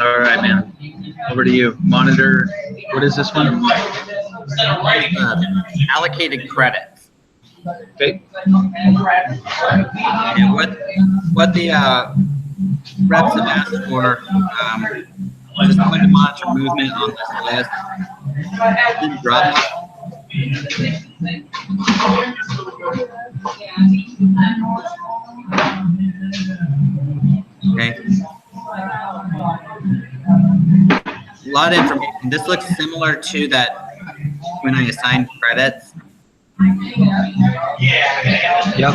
All right, man. Over to you. Monitor. What is this one? Allocated credits. Okay. And what the reps have asked for, just going to monitor movement on this list. In Dropbox. Okay. A lot of information. This looks similar to that when I assigned credits. Yep.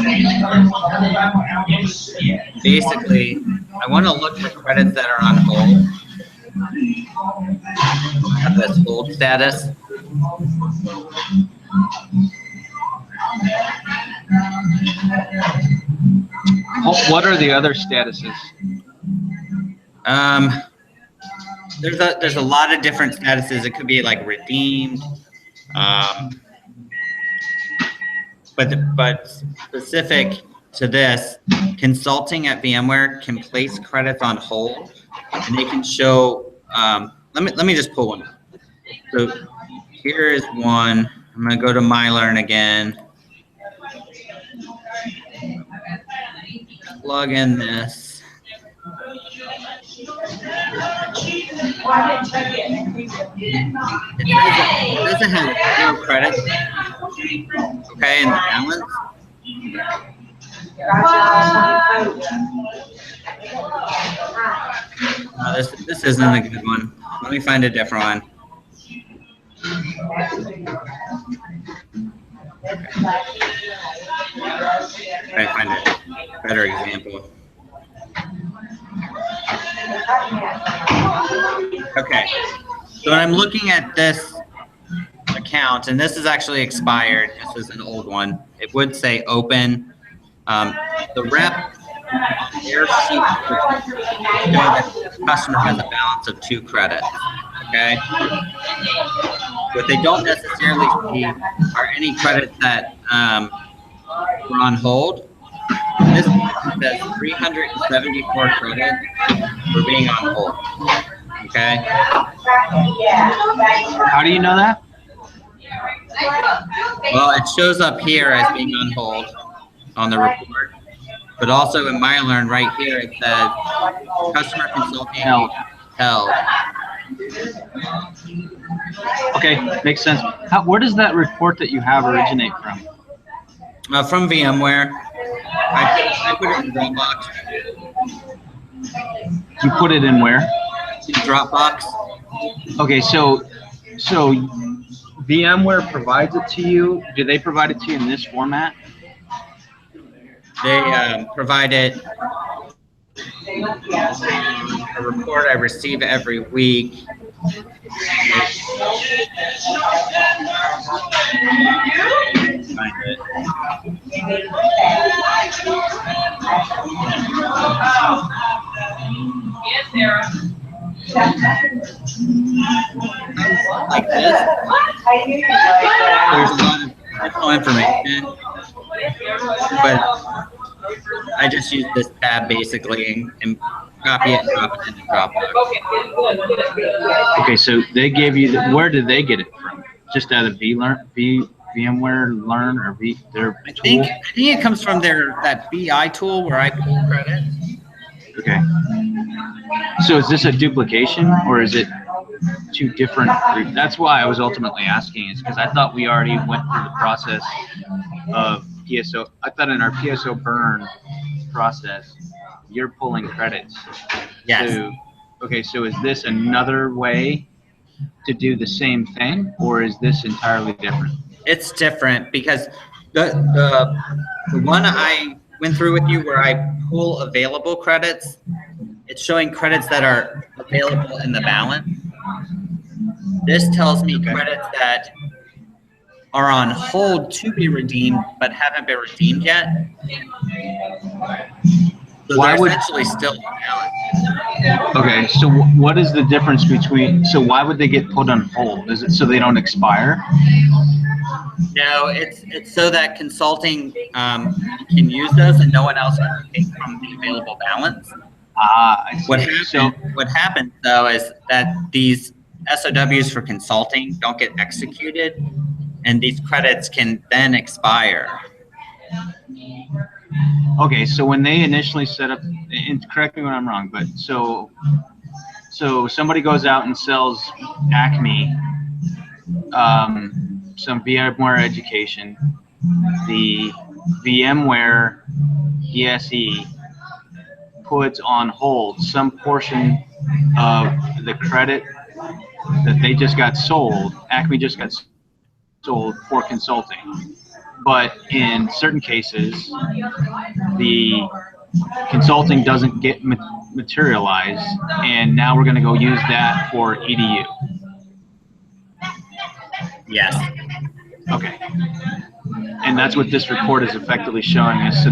Basically, I want to look for credits that are on hold. I have this hold status. What are the other statuses? There's a lot of different statuses. It could be like redeemed, but specific to this, consulting at VMware can place credits on hold, and they can show. Let me just pull one up. So here is one. I'm gonna go to MyLearn again. Plug in this. It doesn't have 0 credits. Okay, and the balance. This isn't a good one. Let me find a different one. Try to find a better example. Okay, so when I'm looking at this account, and this is actually expired, this is an old one, it would say open. The rep on their sheet would show that the customer has a balance of 2 credits, okay? What they don't necessarily see are any credits that were on hold. This says 374 credits for being on hold, okay? How do you know that? Well, it shows up here as being on hold on the report, but also in MyLearn right here it says customer consulting held. Okay, makes sense. Where does that report that you have originate from? From VMware. I put it in Dropbox. You put it in where? In Dropbox. Okay, so VMware provides it to you. Do they provide it to you in this format? They provide it a report I receive every week. Find it. Like this. There's a lot of additional information, but I just use this tab basically and copy it and drop it into Dropbox. Okay, so they gave you where did they get it from? Just out of VMware Learn or their tool? I think it comes from that BI tool where I pull credits. Okay. So is this a duplication or is it 2 different? That's why I was ultimately asking, is because I thought we already went through the process of PSO. I thought in our PSO burn process, you're pulling credits. Yes. So, okay, so is this another way to do the same thing, or is this entirely different? It's different because the one I went through with you where I pull available credits, it's showing credits that are available in the balance. This tells me credits that are on hold to be redeemed but haven't been redeemed yet. So Why they're would essentially still in balance. Okay, so what is the difference between? So why would they get put on hold? Is it so they don't expire? No, it's so that consulting can use those and no one else can take from the available balance. I see. What happened though is that these SOWs for consulting don't get executed, and these credits can then expire. Okay, so when they initially set up, and correct me when I'm wrong, but so somebody goes out and sells Acme some VMware education. The VMware ESE puts on hold some portion of the credit that they just got sold. Acme just got sold for consulting. But in certain cases, the consulting doesn't get materialized, and now we're going to go use that for EDU. Yes. Okay. And that's what this report is effectively showing us.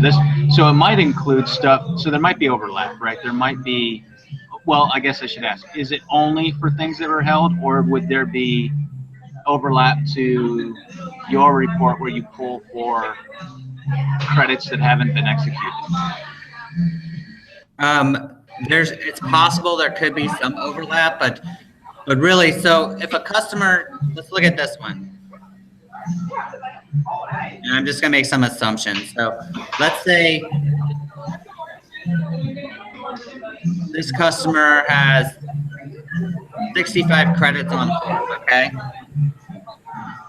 So it might include stuff. So there might be overlap, right? There might be. Well, I guess I should ask: is it only for things that were held, or would there be overlap to your report where you pull for credits that haven't been executed? It's possible there could be some overlap, but really, so if a customer, let's look at this one. And I'm just gonna make some assumptions. So let's say this customer has 65 credits on hold, okay?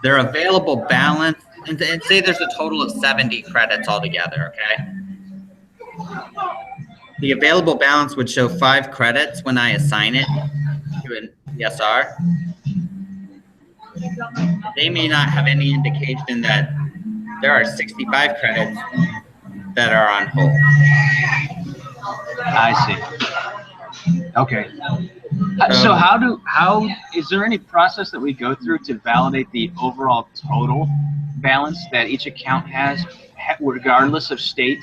Their available balance, and say there's a total of 70 credits altogether, okay? The available balance would show 5 credits when I assign it to an ESR. They may not have any indication that there are 65 credits that are on hold. I see. Okay. So how is there any process that we go through to validate the overall total balance that each account has, regardless of state,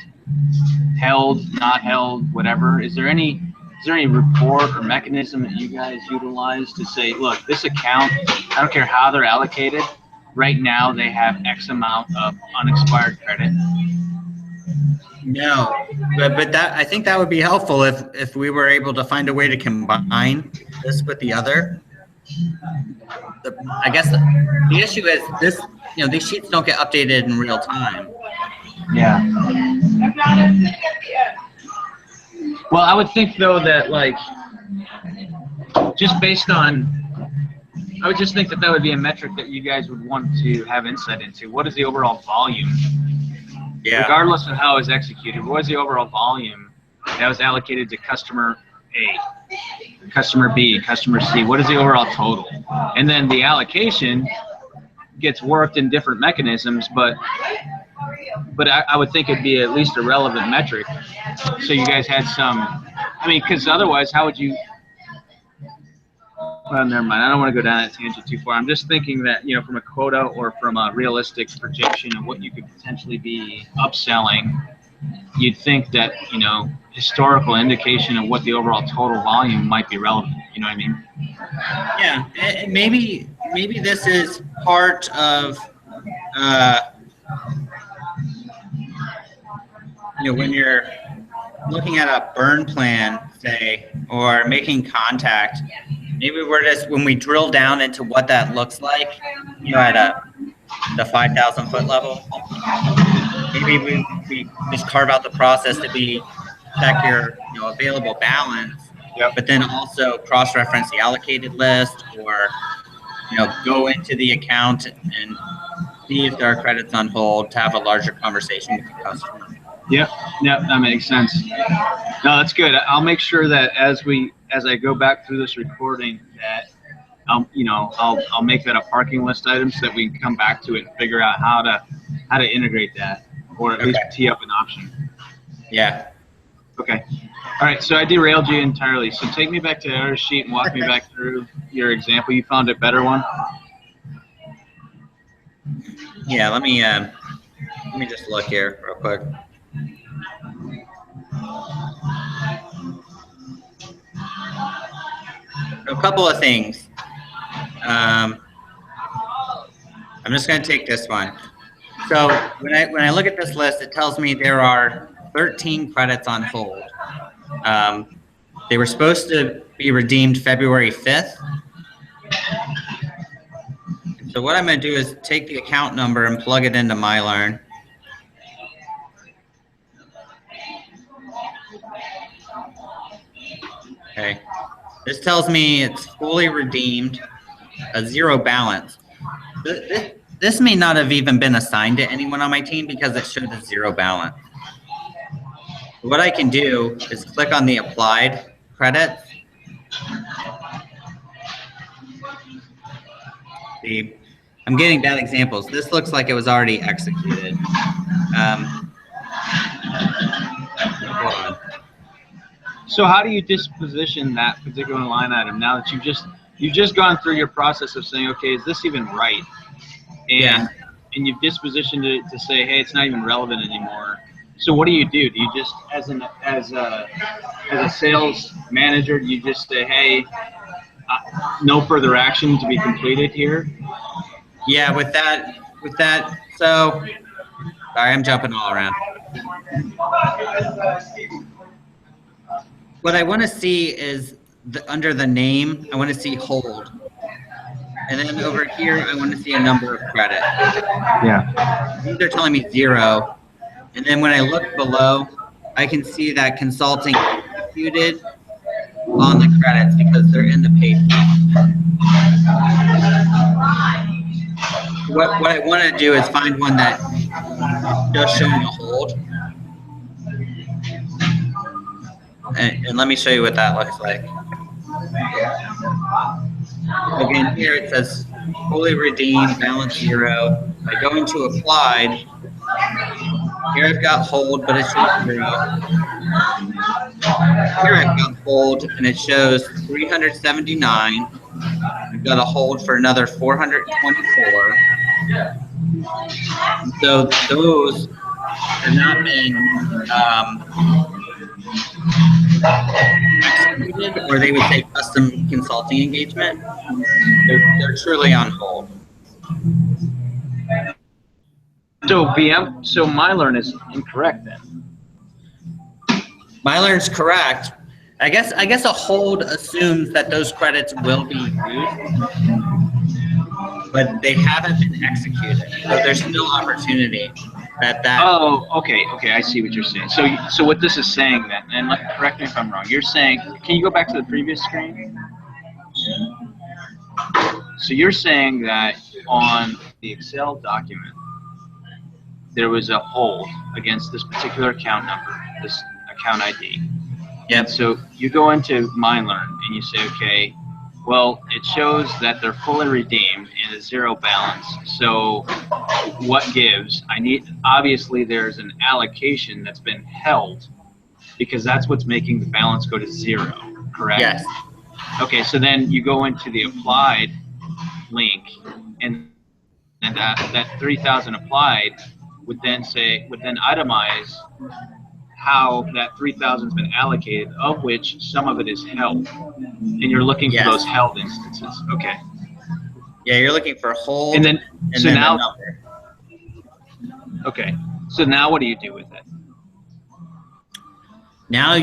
held, not held, whatever? Is there any report or mechanism that you guys utilize to say, look, this account, I don't care how they're allocated, right now they have X amount of unexpired credit? No, but that, I think that would be helpful if we were able to find a way to combine this with the other. I guess the issue is this, these sheets don't get updated in real time. Yeah. Well, I would think though that just based on, I would just think that would be a metric that you guys would want to have insight into. What is the overall volume? Yeah. Regardless of how it was executed, what is the overall volume that was allocated to customer A, customer B, customer C? What is the overall total? And then the allocation gets worked in different mechanisms, but I would think it'd be at least a relevant metric. So you guys had some, because otherwise, how would you? Well, never mind. I don't want to go down that tangent too far. I'm just thinking that, from a quota or from a realistic projection of what you could potentially be upselling, you'd think that, historical indication of what the overall total volume might be relevant. You know what I mean? Yeah. And maybe this is part of, when you're looking at a burn plan, say, or making contact, maybe we're just, when we drill down into what that looks like, at the 5,000 foot level, maybe we just carve out the process to check your available balance, yep. But then also cross-reference the allocated list, or go into the account and see if there are credits on hold to have a larger conversation with the customer. Yep, that makes sense. No, that's good. I'll make sure that as I go back through this recording, that I'll make that a parking list item so that we can come back to it and figure out how to integrate that, or at least tee up an option. Yeah. Okay. All right. So I derailed you entirely. So take me back to the other sheet and walk me back through your example. You found a better one? Yeah. Let me just look here real quick. A couple of things. I'm just going to take this one. So when I look at this list, it tells me there are 13 credits on hold. They were supposed to be redeemed February 5th. So what I'm going to do is take the account number and plug it into MyLearn. Okay. This tells me it's fully redeemed, a zero balance. This may not have even been assigned to anyone on my team because it showed a zero balance. What I can do is click on the applied credits. See, I'm getting bad examples. This looks like it was already executed. Hold on. So how do you disposition that particular line item now that you've just gone through your process of saying, okay, is this even right? And you've dispositioned it to say, hey, it's not even relevant anymore. So what do? Do you just, as a sales manager, do you just say, hey, no further action to be completed here? Yeah, with that. So, sorry, I'm jumping all around. What I want to see is under the name, I want to see hold. And then over here, I want to see a number of credits. Yeah. These are telling me zero. And then when I look below, I can see that consulting executed on the credits because they're in the page. What I want to do is find one that just showing a hold. And let me show you what that looks like. Again, here it says fully redeemed, balance zero. I go into applied. Here I've got hold, but it shows zero. Here I've got hold, and it shows 379. I've got a hold for another 424. So those have not been executed, or they would say custom consulting engagement. They're truly on hold. So MyLearn is incorrect then. MyLearn's correct. I guess a hold assumes that those credits will be used, but they haven't been executed. So there's still opportunity that. Oh, okay, I see what you're saying. So what this is saying then, and correct me if I'm wrong. You're saying, can you go back to the previous screen? So you're saying that on the Excel document, there was a hold against this particular account number, this account ID. Yep. And so you go into MyLearn and you say, okay, well, it shows that they're fully redeemed and a zero balance. So what gives? Obviously there's an allocation that's been held because that's what's making the balance go to zero, correct? Yes. Okay, so then you go into the applied link and that 3,000 applied would then itemize how that 3,000 has been allocated, of which some of it is held, and you're looking for those held instances. Okay. Yeah, you're looking for hold. And then the number. Okay. So now what do you do with it? Now,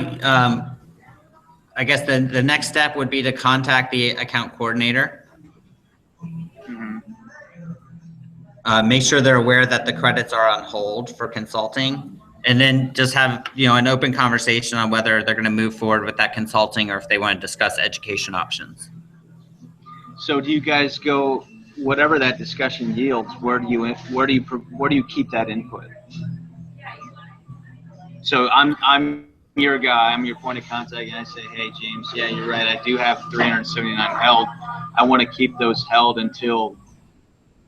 I guess the next step would be to contact the account coordinator. Make sure they're aware that the credits are on hold for consulting, and then just have an open conversation on whether they're going to move forward with that consulting or if they want to discuss education options. So do you guys go, whatever that discussion yields, where do you keep that input? So I'm your guy, I'm your point of contact, and I say, hey James, yeah, you're right, I do have 379 held. I want to keep those held until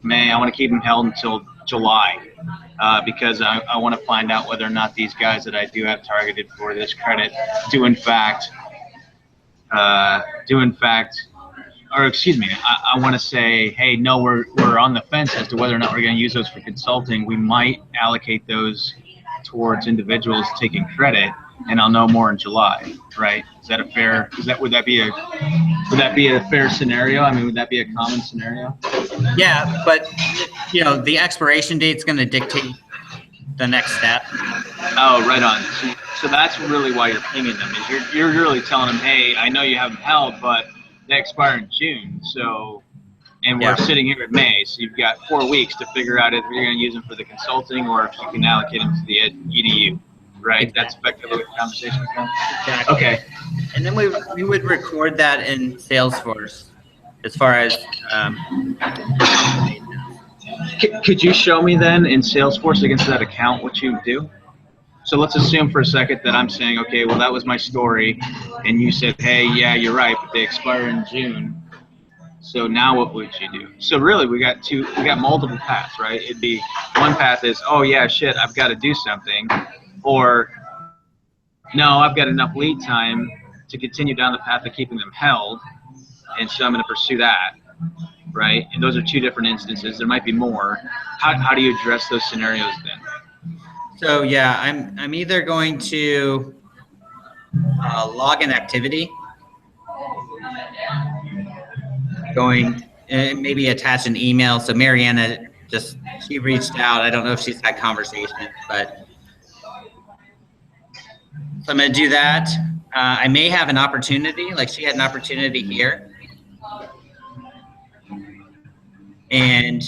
May. I want to keep them held until July because I want to find out whether or not these guys that I do have targeted for this credit do in fact, or excuse me, I want to say, hey, no, we're on the fence as to whether or not we're going to use those for consulting. We might allocate those towards individuals taking credit, and I'll know more in July, right? Is that a fair? Would that be a fair scenario? I mean, would that be a common scenario? Yeah, but the expiration date's going to dictate the next step. Oh, right on. So that's really why you're pinging them. Is you're really telling them, hey, I know you have them held, but they expire in June. So, and we're Yeah. sitting here in May, so you've got 4 weeks to figure out if you're going to use them for the consulting or if you can allocate them to the EDU. Right. Exactly. That's effectively what the conversation was going. Exactly. Okay. And then we would record that in Salesforce as far as Could you show me then in Salesforce against that account what you do? So let's assume for a second that I'm saying, okay, well, that was my story. And you said, hey, yeah, you're right, but they expire in June. So now what would you do? So really, we got multiple paths, right? It'd be one path is, oh, yeah, shit, I've got to do something. Or, no, I've got enough lead time to continue down the path of keeping them held. And so I'm going to pursue that, right? And those are two different instances. There might be more. How do you address those scenarios then? So yeah, I'm either going to log an activity, maybe attach an email. So Mariana she reached out. I don't know if she's had conversations, but so I'm going to do that. I may have an opportunity, like she had an opportunity here. And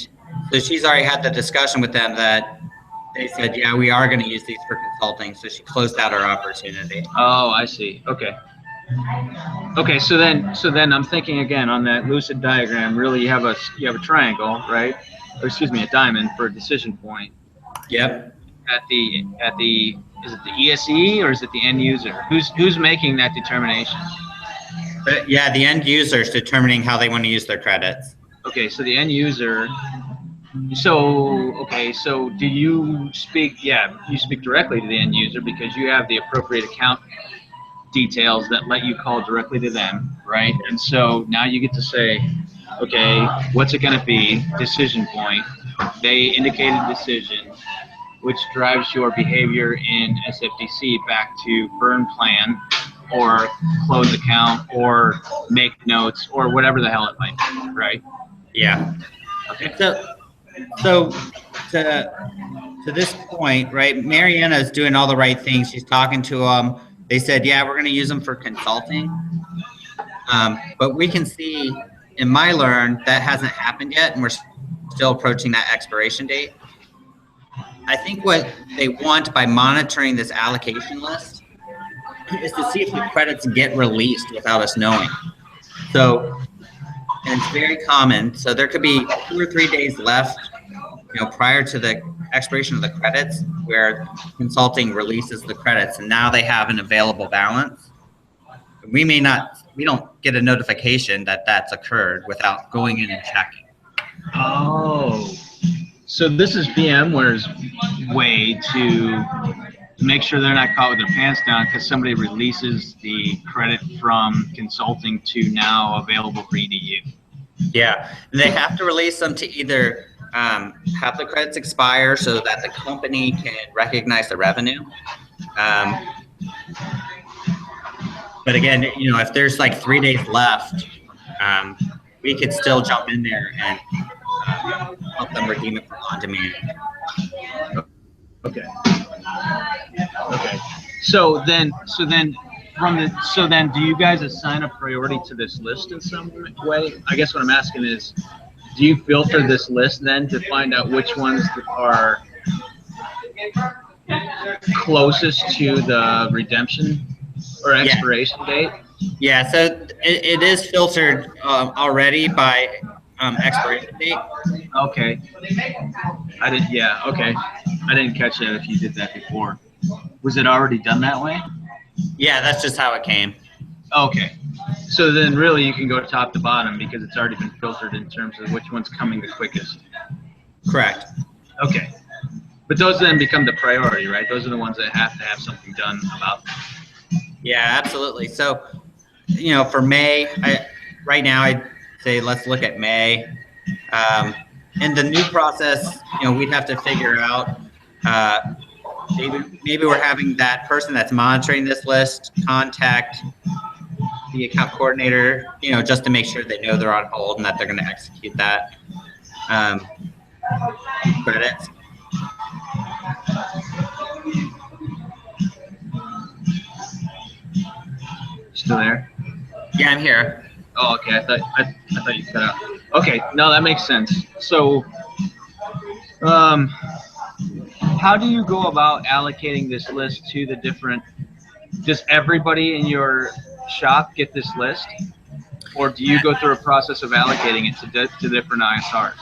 so she's already had the discussion with them that they said, yeah, we are going to use these for consulting. So she closed out her opportunity. Oh, I see. Okay. Okay. So then I'm thinking again on that lucid diagram. Really, you have a triangle, right? Or excuse me, a diamond for a decision point. Yep. At the is it the ESE or is it the end user? Who's making that determination? But yeah, the end user is determining how they want to use their credits. Okay, so the end user. So do you speak? Yeah, you speak directly to the end user because you have the appropriate account details that let you call directly to them, right? And so now you get to say, okay, what's it going to be? Decision point. They indicated decision, which drives your behavior in SFDC back to burn plan or close account or make notes or whatever the hell it might be, right? Yeah. Okay. So to this point, right, Mariana is doing all the right things. She's talking to them. They said, yeah, we're going to use them for consulting. But we can see in MyLearn that hasn't happened yet, and we're still approaching that expiration date. I think what they want by monitoring this allocation list is to see if the credits get released without us knowing. So, and it's very common. So there could be 2 or 3 days left, prior to the expiration of the credits where consulting releases the credits and now they have an available balance. We don't get a notification that that's occurred without going in and checking. Oh, so this is VMware's way to make sure they're not caught with their pants down because somebody releases the credit from consulting to now available for EDU. Yeah, they have to release them to either have the credits expire so that the company can recognize the revenue. But again, if there's like 3 days left, we could still jump in there and help them redeem it for on demand. Okay. Okay. So then do you guys assign a priority to this list in some way? I guess what I'm asking is, do you filter this list then to find out which ones are closest to the redemption or expiration date? Yeah, so it is filtered already by expiration date. Okay. Okay. I didn't catch that if you did that before. Was it already done that way? Yeah, that's just how it came. Okay. So then really you can go top to bottom because it's already been filtered in terms of which one's coming the quickest. Correct. Okay. But those then become the priority, right? Those are the ones that have to have something done about them. Yeah, absolutely. So, for May, right now I'd say let's look at May. In the new process, we'd have to figure out maybe we're having that person that's monitoring this list contact the account coordinator, just to make sure they know they're on hold and that they're going to execute that credits. still there? Yeah, I'm here. Oh, okay. I thought you cut out. Okay, no, that makes sense. So, how do you go about allocating this list to the different? Does everybody in your shop get this list, or do you go through a process of allocating it to different ISRs?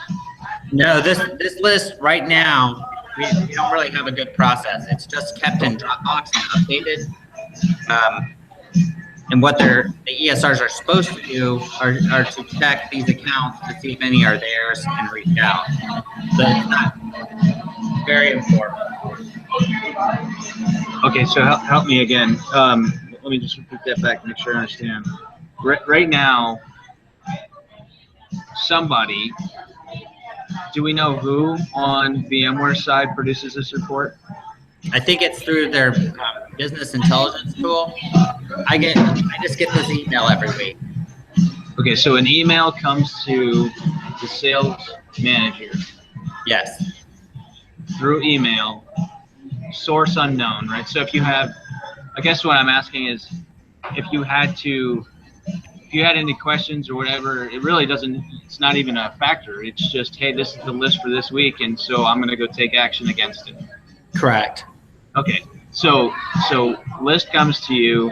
No, this list right now, we don't really have a good process. It's just kept in Dropbox and updated. And what the ESRs are supposed to do are to check these accounts to see if any are theirs and reach out. So it's not very important. Okay, so help me again. Let me just repeat that back to make sure I understand. Right now, somebody, do we know who on VMware side produces this report? I think it's through their business intelligence tool. I just get this email every week. Okay, so an email comes to the sales manager Yes. through email, source unknown, right? So if you have, I guess what I'm asking is, if you had any questions or whatever, it really doesn't, it's not even a factor. It's just, hey, this is the list for this week, and so I'm going to go take action against it. Correct. Okay, so list comes to you,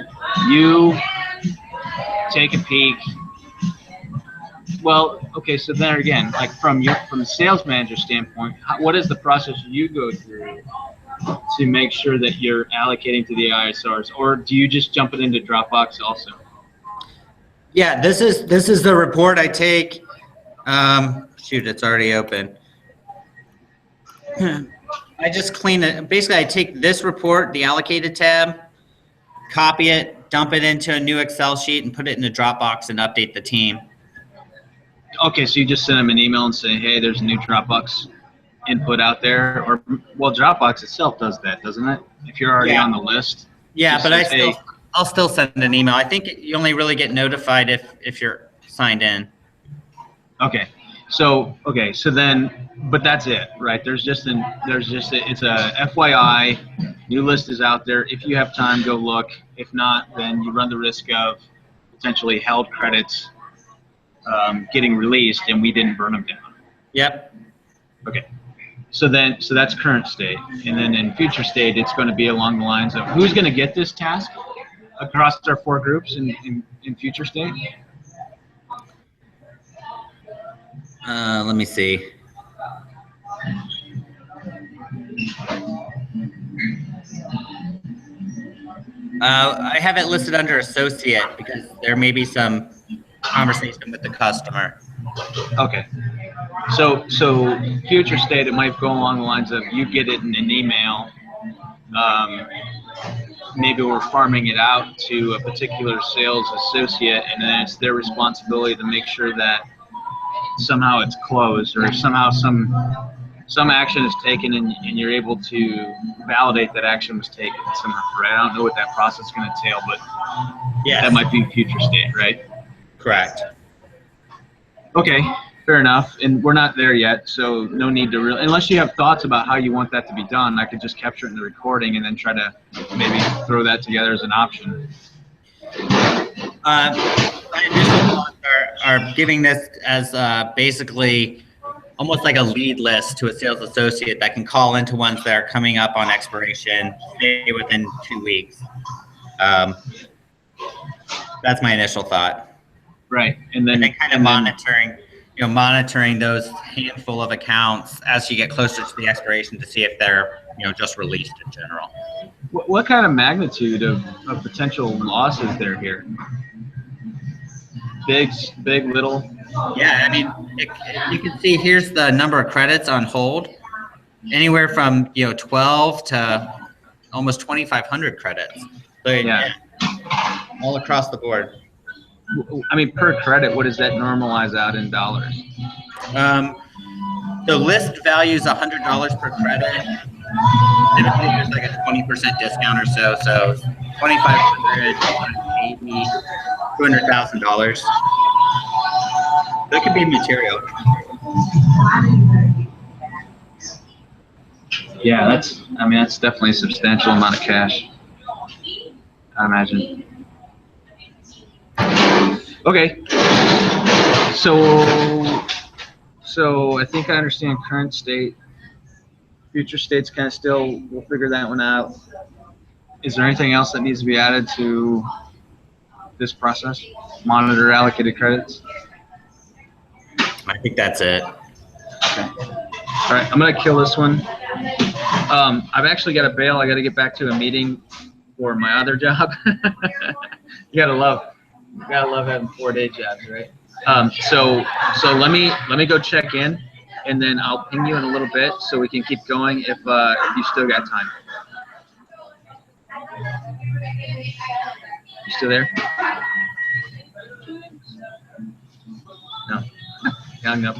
you take a peek. Well, okay, so then again, like from the sales manager standpoint, what is the process you go through to make sure that you're allocating to the ISRs, or do you just jump it into Dropbox also? Yeah, this is the report I take. Shoot, it's already open. I just clean it. Basically, I take this report, the allocated tab, copy it, dump it into a new Excel sheet, and put it in a Dropbox and update the team. Okay, so you just send them an email and say, hey, there's a new Dropbox input out there, or, well, Dropbox itself does that, doesn't it? If you're already on the list. Yeah, but says, I'll still send an email. I think you only really get notified if you're signed in. Okay. So then, but that's it, right? It's a FYI, new list is out there. If you have time, go look. If not, then you run the risk of potentially held credits getting released, and we didn't burn them down. Yep. Okay. So that's current state, and then in future state, it's going to be along the lines of who's going to get this task across our 4 groups in future state. Let me see. I have it listed under associate because there may be some conversation with the customer. Okay. So future state, it might go along the lines of you get it in an email. Maybe we're farming it out to a particular sales associate, and then it's their responsibility to make sure that somehow it's closed, or somehow some action is taken, and you're able to validate that action was taken somehow, right? I don't know what that process is going to entail, but yes, that might be future state, right? Correct. Okay, fair enough. And we're not there yet, so no need to really, unless you have thoughts about how you want that to be done, I could just capture it in the recording and then try to maybe throw that together as an option. My initial thoughts are giving this as basically almost like a lead list to a sales associate that can call into ones that are coming up on expiration, say within 2 weeks. That's my initial thought. Right, and then kind of monitoring those handful of accounts as you get closer to the expiration to see if they're just released in general. What kind of magnitude of potential losses there here? Big, little? Yeah, I mean, you can see here's the number of credits on hold, anywhere from 12 to almost 2,500 credits. So yeah, all across the board. I mean, per credit, what does that normalize out in dollars? The list value is $100 per credit. Typically, there's like a 20% discount or so. So $2,500, $280, $200,000. That could be material. Yeah, that's definitely a substantial amount of cash, I imagine. Okay. So I think I understand current state. Future state's kind of still, we'll figure that one out. Is there anything else that needs to be added to this process? Monitor allocated credits? I think that's it. Okay. All right, I'm gonna kill this one. I've actually got to bail. I got to get back to a meeting for my other job. You gotta love having 4-day jobs, right? So let me go check in, and then I'll ping you in a little bit so we can keep going if you still got time. You still there? No. Hung up.